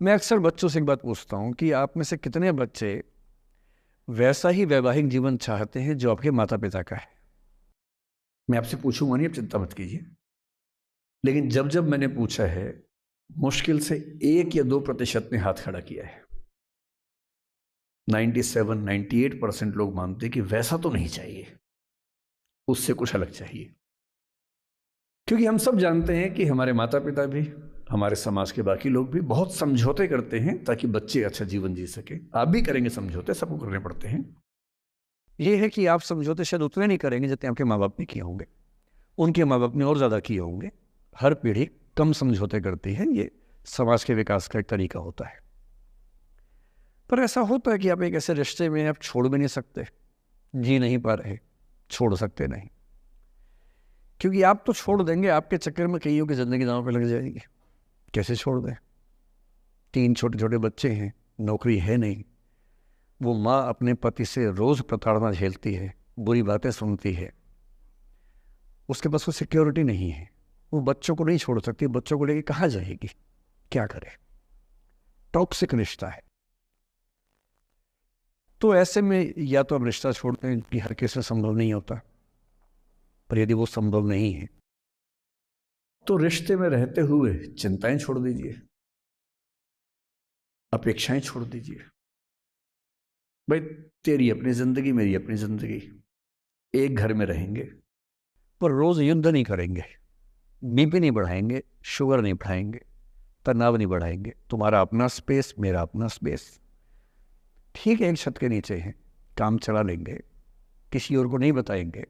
मैं अक्सर बच्चों से एक बात पूछता हूँ कि आप में से कितने बच्चे वैसा ही वैवाहिक जीवन चाहते हैं जो आपके माता पिता का है। मैं आपसे पूछूंगा नहीं, आप चिंता मत कीजिए। लेकिन जब जब मैंने पूछा है, मुश्किल से 1 या 2% ने हाथ खड़ा किया है। 97-98% लोग मानते हैं कि वैसा तो नहीं चाहिए, उससे कुछ अलग चाहिए। क्योंकि हम सब जानते हैं कि हमारे माता पिता भी, हमारे समाज के बाकी लोग भी बहुत समझौते करते हैं ताकि बच्चे अच्छा जीवन जी सके। आप भी करेंगे समझौते, सबको करने पड़ते हैं। ये है कि आप समझौते शायद उतने नहीं करेंगे जितने आपके माँ बाप ने किए होंगे, उनके माँ बाप ने और ज़्यादा किए होंगे। हर पीढ़ी कम समझौते करती है, ये समाज के विकास का एक तरीका होता है। पर ऐसा होता है कि आप एक ऐसे रिश्ते में आप छोड़ भी नहीं सकते, जी नहीं पा रहे, छोड़ सकते नहीं। क्योंकि आप तो छोड़ देंगे, आपके चक्कर में कईयों की ज़िंदगी दांव पे लग जाएगी। कैसे छोड़ दें? 3 छोटे छोटे बच्चे हैं, नौकरी है नहीं, वो माँ अपने पति से रोज़ प्रताड़ना झेलती है, बुरी बातें सुनती है, उसके पास कोई सिक्योरिटी नहीं है, वो बच्चों को नहीं छोड़ सकती, बच्चों को लेके कहाँ जाएगी, क्या करे? टॉक्सिक रिश्ता है। तो ऐसे में या तो आप रिश्ता छोड़ते हैं, कि हर किसी से संभव नहीं होता, पर यदि वो संभव नहीं है तो रिश्ते में रहते हुए चिंताएं छोड़ दीजिए, अपेक्षाएं छोड़ दीजिए। भाई, तेरी अपनी जिंदगी, मेरी अपनी जिंदगी, एक घर में रहेंगे पर रोज युद्ध नहीं करेंगे, बीपी नहीं बढ़ाएंगे, शुगर नहीं बढ़ाएंगे, तनाव नहीं बढ़ाएंगे। तुम्हारा अपना स्पेस, मेरा अपना स्पेस, ठीक है, एक छत के नीचे हैं, काम चला लेंगे, किसी और को नहीं बताएंगे,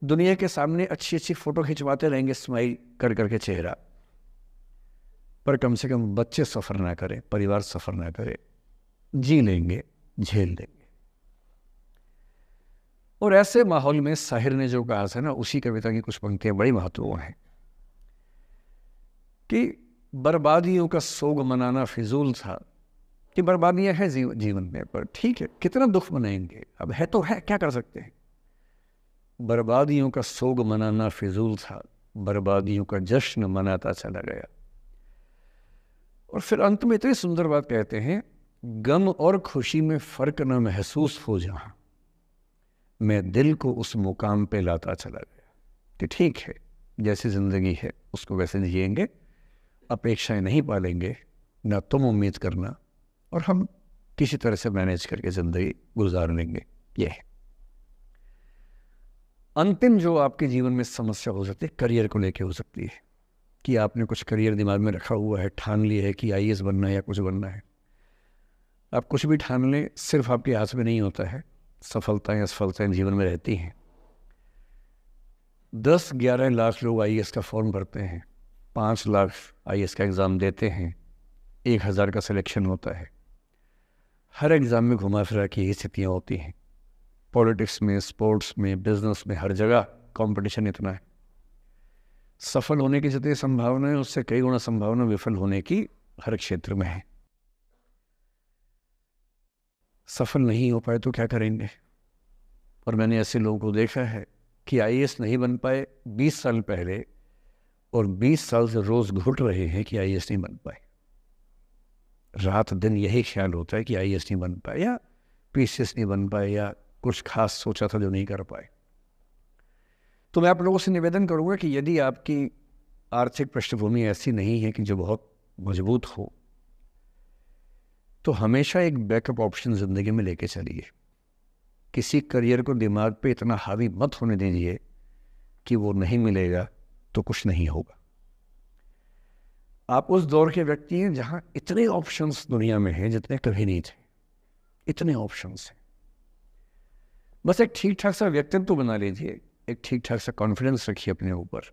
दुनिया के सामने अच्छी अच्छी फोटो खिंचवाते रहेंगे स्माइल कर करके चेहरा, पर कम से कम बच्चे सफ़र ना करें, परिवार सफ़र ना करे, जी लेंगे, झेल लेंगे। और ऐसे माहौल में साहिर ने जो कहा था ना, उसी कविता की कुछ पंक्तियां बड़ी महत्वपूर्ण हैं कि बर्बादियों का सोग मनाना फिजूल था। कि बर्बादियां हैं जीवन में, पर ठीक है, कितना दुख मनाएंगे, अब है तो है, क्या कर सकते हैं। बर्बादियों का सोग मनाना फिजूल था, बर्बादियों का जश्न मनाता चला गया। और फिर अंत में इतनी सुंदर बात कहते हैं, गम और खुशी में फर्क न महसूस हो जहां, मैं दिल को उस मुकाम पे लाता चला गया। कि ठीक है, जैसी ज़िंदगी है उसको वैसे जिएंगे, अपेक्षाएं नहीं पालेंगे, ना तुम उम्मीद करना, और हम किसी तरह से मैनेज करके ज़िंदगी गुजार लेंगे। ये है अंतिम जो आपके जीवन में समस्या हो सकती है, करियर को लेके हो सकती है। कि आपने कुछ करियर दिमाग में रखा हुआ है, ठान लिया है कि आईएएस बनना है या कुछ बनना है। आप कुछ भी ठान लें, सिर्फ आपके हाथ में नहीं होता है। सफलताएं असफलताएं जीवन में रहती हैं। 10-11 लाख लोग आईएएस का फॉर्म भरते हैं, 5 लाख आईएएस का एग्ज़ाम देते हैं, 1000 का सिलेक्शन होता है। हर एग्ज़ाम में घुमा फिरा की ही स्थितियाँ होती हैं। पॉलिटिक्स में, स्पोर्ट्स में, बिजनेस में, हर जगह कंपटीशन इतना है। सफल होने की जितनी संभावना है, उससे कई गुना संभावना विफल होने की हर क्षेत्र में है। सफल नहीं हो पाए तो क्या करेंगे? और मैंने ऐसे लोगों को देखा है कि आईएएस नहीं बन पाए 20 साल पहले, और 20 साल से रोज़ घुट रहे हैं कि आईएएस नहीं बन पाए। रात दिन यही ख्याल होता है कि आईएएस नहीं बन पाए, या पीसीएस नहीं बन पाए, या कुछ खास सोचा था जो नहीं कर पाए। तो मैं आप लोगों से निवेदन करूंगा कि यदि आपकी आर्थिक पृष्ठभूमि ऐसी नहीं है कि जो बहुत मजबूत हो, तो हमेशा एक बैकअप ऑप्शन ज़िंदगी में लेके चलिए। किसी करियर को दिमाग पे इतना हावी मत होने दीजिए कि वो नहीं मिलेगा तो कुछ नहीं होगा। आप उस दौर के व्यक्ति हैं जहां इतने ऑप्शंस दुनिया में हैं जितने कभी नहीं थे। इतने ऑप्शंस हैं, बस एक ठीक ठाक सा व्यक्तित्व बना लीजिए, एक ठीक ठाक सा कॉन्फिडेंस रखिए अपने ऊपर।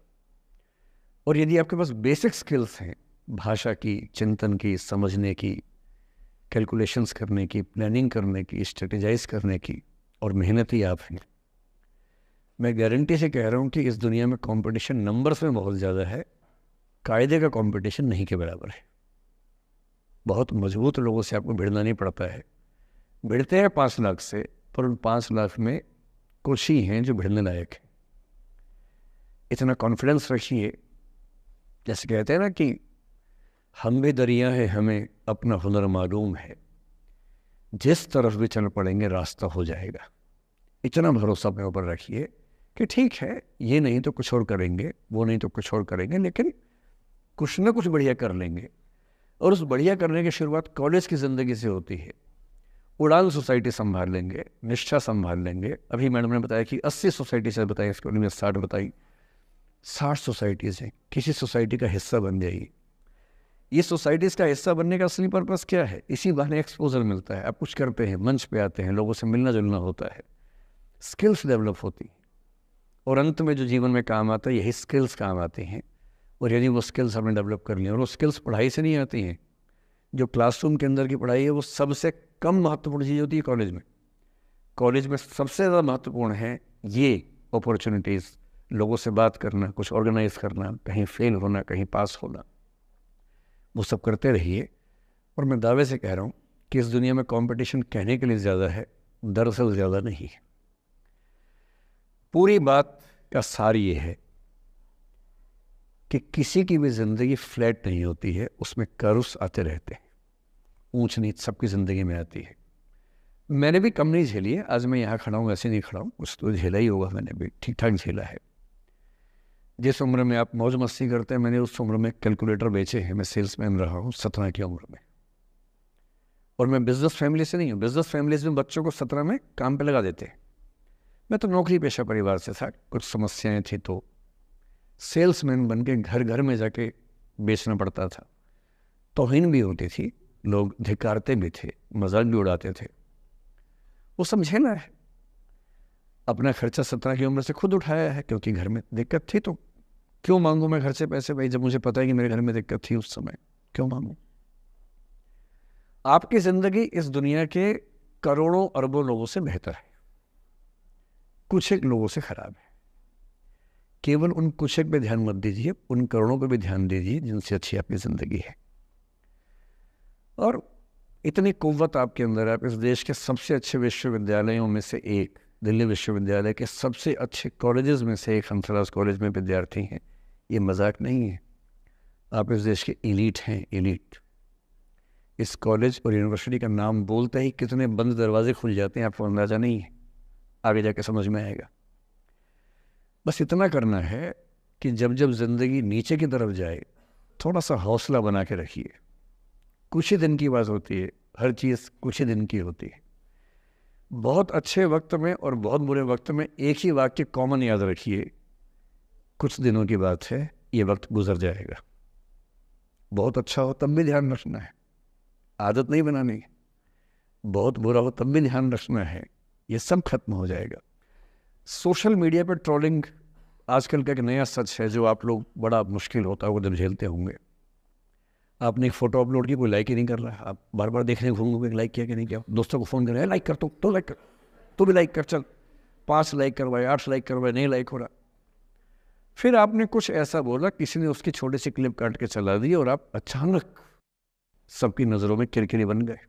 और यदि आपके पास बेसिक स्किल्स हैं, भाषा की, चिंतन की, समझने की, कैलकुलेशंस करने की, प्लानिंग करने की, स्ट्रेटेजाइज करने की, और मेहनती आप हैं, मैं गारंटी से कह रहा हूँ कि इस दुनिया में कंपटीशन नंबर्स में बहुत ज़्यादा है, कायदे का कंपटीशन नहीं के बराबर है। बहुत मजबूत लोगों से आपको भिड़ना नहीं पड़ता है। भिड़ते हैं 5 लाख से, पर उन 5 लाख में कुछ ही हैं जो भिड़ने लायक है। इतना कॉन्फिडेंस रखिए। जैसे कहते हैं ना कि हम भी दरिया है, हमें अपना हुनर मालूम है, जिस तरफ भी चल पड़ेंगे रास्ता हो जाएगा। इतना भरोसा अपने ऊपर रखिए कि ठीक है, ये नहीं तो कुछ और करेंगे, वो नहीं तो कुछ और करेंगे, लेकिन कुछ ना कुछ बढ़िया कर लेंगे। और उस बढ़िया करने की शुरुआत कॉलेज की ज़िंदगी से होती है। उड़ान सोसाइटी संभाल लेंगे, निष्ठा संभाल लेंगे। अभी मैडम ने बताया कि 80 सोसाइटी से बताई, इसके में 60 बताई। 60 सोसाइटीज़ हैं, किसी सोसाइटी का हिस्सा बन जाइए। ये सोसाइटीज़ का हिस्सा बनने का असली पर्पस क्या है? इसी बहाने एक्सपोजर मिलता है, आप कुछ करते हैं, मंच पे आते हैं, लोगों से मिलना जुलना होता है, स्किल्स डेवलप होती हैं, और अंत में जो जीवन में काम आता है यही स्किल्स काम आते हैं। और यदि वो स्किल्स हमने डेवलप कर लिए, और वो स्किल्स पढ़ाई से नहीं आती हैं, जो क्लासरूम के अंदर की पढ़ाई है वो सबसे कम महत्वपूर्ण चीज़ होती है कॉलेज में। कॉलेज में सबसे ज़्यादा महत्वपूर्ण है ये अपॉर्चुनिटीज़, लोगों से बात करना, कुछ ऑर्गेनाइज करना, कहीं फेल होना, कहीं पास होना, वो सब करते रहिए। और मैं दावे से कह रहा हूँ कि इस दुनिया में कंपटीशन कहने के लिए ज़्यादा है, दरअसल ज़्यादा नहीं है। पूरी बात का सार ये है कि किसी की भी ज़िंदगी फ्लैट नहीं होती है, उसमें कर्व्स आते रहते हैं, ऊंच नीच सबकी ज़िंदगी में आती है। मैंने भी कम नहीं झेली है, आज मैं यहाँ खड़ा हूँ ऐसे नहीं खड़ा हूँ, कुछ तो झेला ही होगा, मैंने भी ठीक ठाक झेला है। जिस उम्र में आप मौज मस्ती करते हैं, मैंने उस उम्र में कैलकुलेटर बेचे हैं। मैं सेल्समैन रहा हूँ 17 की उम्र में, और मैं बिजनेस फैमिली से नहीं हूँ। बिजनेस फैमिलीज में बच्चों को 17 में काम पे लगा देते हैं। मैं तो नौकरी पेशा परिवार से था, कुछ समस्याएं थी तो सेल्समैन बन के घर घर में जाके बेचना पड़ता था। तौहीन भी होती थी, लोग धिक्कारते भी थे, मजाक भी उड़ाते थे। वो समझे ना है, अपना खर्चा 17 की उम्र से खुद उठाया है, क्योंकि घर में दिक्कत थी। तो क्यों मांगू मैं घर से पैसे भाई, जब मुझे पता है कि मेरे घर में दिक्कत थी उस समय, क्यों मांगू? आपकी जिंदगी इस दुनिया के करोड़ों अरबों लोगों से बेहतर है, कुछ एक लोगों से खराब है। केवल उन कुछ एक पे ध्यान मत दीजिए, उन करोड़ों पे भी ध्यान दीजिए जिनसे अच्छी आपकी जिंदगी है। और इतनी कुव्वत आपके अंदर है, आप इस देश के सबसे अच्छे विश्वविद्यालयों में से एक, दिल्ली विश्वविद्यालय के सबसे अच्छे कॉलेजेस में से एक, हंसराज कॉलेज में विद्यार्थी हैं। ये मजाक नहीं है, आप इस देश के एलीट हैं, एलीट। इस कॉलेज और यूनिवर्सिटी का नाम बोलते ही कितने बंद दरवाजे खुल जाते हैं, आपको अंदाजा नहीं है, आगे जाके समझ में आएगा। बस इतना करना है कि जब जब जिंदगी नीचे की तरफ जाए, थोड़ा सा हौसला बना के रखिए। कुछ ही दिन की बात होती है, हर चीज़ कुछ ही दिन की होती है। बहुत अच्छे वक्त में और बहुत बुरे वक्त में एक ही वाक्य कॉमन याद रखिए, कुछ दिनों की बात है, ये वक्त गुजर जाएगा। बहुत अच्छा हो तब भी ध्यान रखना है, आदत नहीं बनानी है। बहुत बुरा हो तब भी ध्यान रखना है, ये सब खत्म हो जाएगा। सोशल मीडिया पर ट्रोलिंग आजकल का एक नया सच है, जो आप लोग बड़ा मुश्किल होता है वो जब झेलते होंगे। आपने एक फ़ोटो अपलोड की, कोई लाइक ही नहीं कर रहा है, आप बार बार देखने घूमोगे लाइक किया कि नहीं किया। दोस्तों को फ़ोन कर रहे हैं, लाइक कर, तो लाइक कर, तो भी लाइक कर, चल 5 लाइक करवाए, 8 लाइक करवाए, नहीं लाइक हो रहा। फिर आपने कुछ ऐसा बोला, किसी ने उसकी छोटी सी क्लिप काट के चला दी, और आप अचानक सबकी नज़रों में किरकिरी बन गए।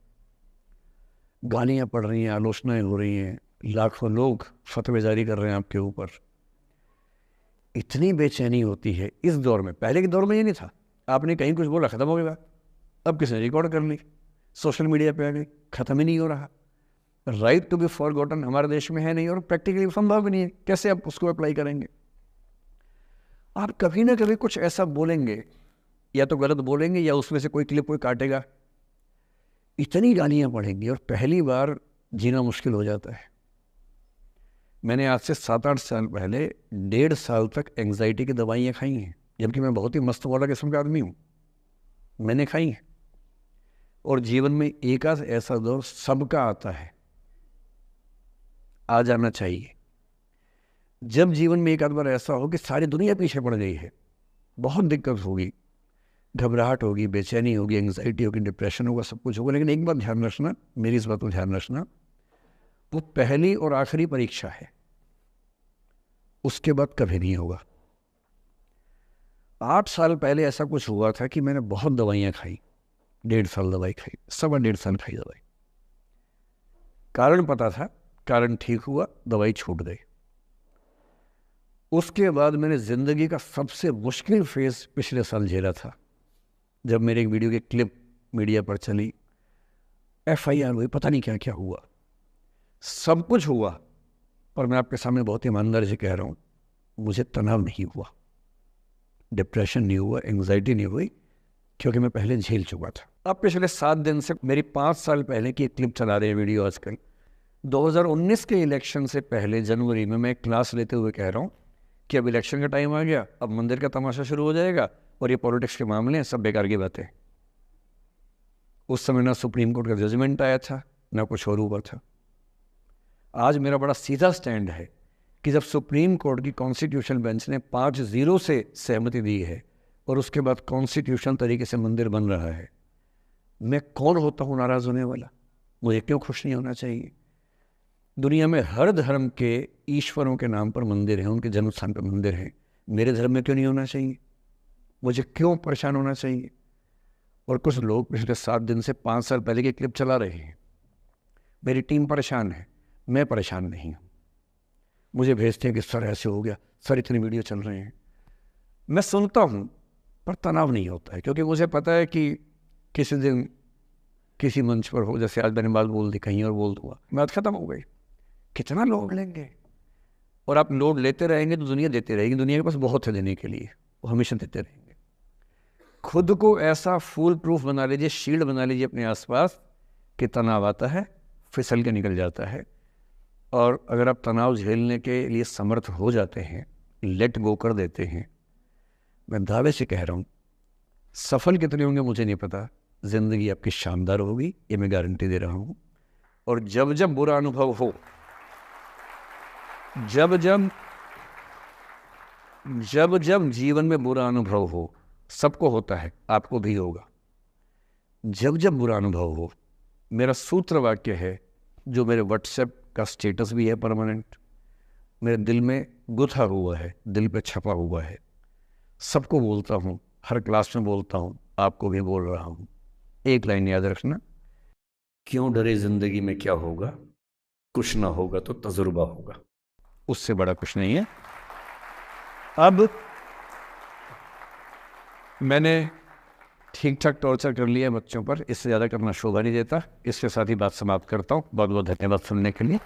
गालियाँ पड़ रही हैं, आलोचनाएँ हो रही हैं, लाखों लोग फतवे जारी कर रहे हैं आपके ऊपर। इतनी बेचैनी होती है इस दौर में। पहले के दौर में ये नहीं था, आपने कहीं कुछ बोला खत्म हो गई बात। अब किसने रिकॉर्ड कर ली, सोशल मीडिया पे आ गई, खत्म ही नहीं हो रहा। राइट टू बी फॉरगॉटन हमारे देश में है नहीं, और प्रैक्टिकली संभव भी नहीं है। कैसे आप उसको अप्लाई करेंगे? आप कभी ना कभी कुछ ऐसा बोलेंगे, या तो गलत बोलेंगे या उसमें से कोई क्लिप कोई काटेगा, इतनी गालियां पड़ेंगी और पहली बार जीना मुश्किल हो जाता है। मैंने आज से 7-8 साल पहले 1.5 साल तक एंग्जाइटी की दवाइयाँ खाई हैं, जबकि मैं बहुत ही मस्त वाला किस्म का आदमी हूँ, मैंने खाई हैं। और जीवन में एक आध ऐसा दौर सबका आता है, आ जाना चाहिए। जब जीवन में एक आध बार ऐसा हो कि सारी दुनिया पीछे पड़ गई है, बहुत दिक्कत होगी, घबराहट होगी, बेचैनी होगी, एंग्जाइटी होगी, डिप्रेशन होगा, सब कुछ होगा। लेकिन एक बात ध्यान रखना, मेरी इस बात को ध्यान रखना, वो पहली और आखिरी परीक्षा है, उसके बाद कभी नहीं होगा। 8 साल पहले ऐसा कुछ हुआ था कि मैंने बहुत दवाइयाँ खाई, 1.5 साल दवाई खाई, 1.25 साल खाई दवाई। कारण पता था, कारण ठीक हुआ, दवाई छूट गई। उसके बाद मैंने ज़िंदगी का सबसे मुश्किल फेज़ पिछले साल झेला था, जब मेरे एक वीडियो की क्लिप मीडिया पर चली, FIR हुई, पता नहीं क्या क्या हुआ, सब कुछ हुआ, पर मैं आपके सामने बहुत ईमानदारी से कह रहा हूँ, मुझे तनाव नहीं हुआ, डिप्रेशन नहीं हुआ, एंग्जाइटी नहीं हुई, क्योंकि मैं पहले झेल चुका था। अब पिछले 7 दिन से मेरी 5 साल पहले की एक क्लिप चला रहे हैं वीडियो आजकल। 2019 के इलेक्शन से पहले जनवरी में मैं एक क्लास लेते हुए कह रहा हूँ कि अब इलेक्शन का टाइम आ गया, अब मंदिर का तमाशा शुरू हो जाएगा और ये पॉलिटिक्स के मामले हैं, सब बेकार की बातें। उस समय ना सुप्रीम कोर्ट का जजमेंट आया था, ना कुछ और हुआ था। आज मेरा बड़ा सीधा स्टैंड है कि जब सुप्रीम कोर्ट की कॉन्स्टिट्यूशन बेंच ने 5-0 से सहमति दी है और उसके बाद कॉन्स्टिट्यूशन तरीके से मंदिर बन रहा है, मैं कौन होता हूँ नाराज़ होने वाला? मुझे क्यों खुश नहीं होना चाहिए? दुनिया में हर धर्म के ईश्वरों के नाम पर मंदिर हैं, उनके जन्म स्थान पर मंदिर हैं। मेरे धर्म में क्यों नहीं होना चाहिए? मुझे क्यों परेशान होना चाहिए? और कुछ लोग पिछले 7 दिन से 5 साल पहले की क्लिप चला रहे हैं। मेरी टीम परेशान है, मैं परेशान नहीं हूँ। मुझे भेजते हैं कि सर ऐसे हो गया, सर इतने वीडियो चल रहे हैं। मैं सुनता हूँ पर तनाव नहीं होता है, क्योंकि मुझे पता है कि किसी दिन किसी मंच पर हो, जैसे आज मैंने बात बोल दी, कहीं और बोल दूंगा, बात खत्म हो गई। कितना लोड लेंगे? और आप लोड लेते रहेंगे तो दुनिया देते रहेगी। दुनिया के पास बहुत है देने के लिए, वो हमेशा देते रहेंगे। खुद को ऐसा फूल प्रूफ बना लीजिए, शील्ड बना लीजिए अपने आसपास कि तनाव आता है फिसल के निकल जाता है। और अगर आप तनाव झेलने के लिए समर्थ हो जाते हैं, लेट गो कर देते हैं, मैं दावे से कह रहा हूँ, सफल कितने होंगे मुझे नहीं पता, ज़िंदगी आपकी शानदार होगी, ये मैं गारंटी दे रहा हूँ। और जब जब बुरा अनुभव हो, जब जब जीवन में बुरा अनुभव हो, सबको होता है, आपको भी होगा। जब जब बुरा अनुभव हो, मेरा सूत्र वाक्य है, जो मेरे व्हाट्सएप का स्टेटस भी है परमानेंट, मेरे दिल में गुथा हुआ है, दिल पे छपा हुआ है, सबको बोलता हूँ, हर क्लास में बोलता हूँ, आपको भी बोल रहा हूँ। एक लाइन याद रखना, क्यों डरे जिंदगी में क्या होगा, कुछ ना होगा तो तजुर्बा होगा, उससे बड़ा कुछ नहीं है। अब मैंने ठीक ठाक टॉर्चर कर लिया बच्चों पर, इससे ज़्यादा करना शोभा नहीं देता। इसके साथ ही बात समाप्त करता हूँ। बहुत बहुत धन्यवाद सुनने के लिए।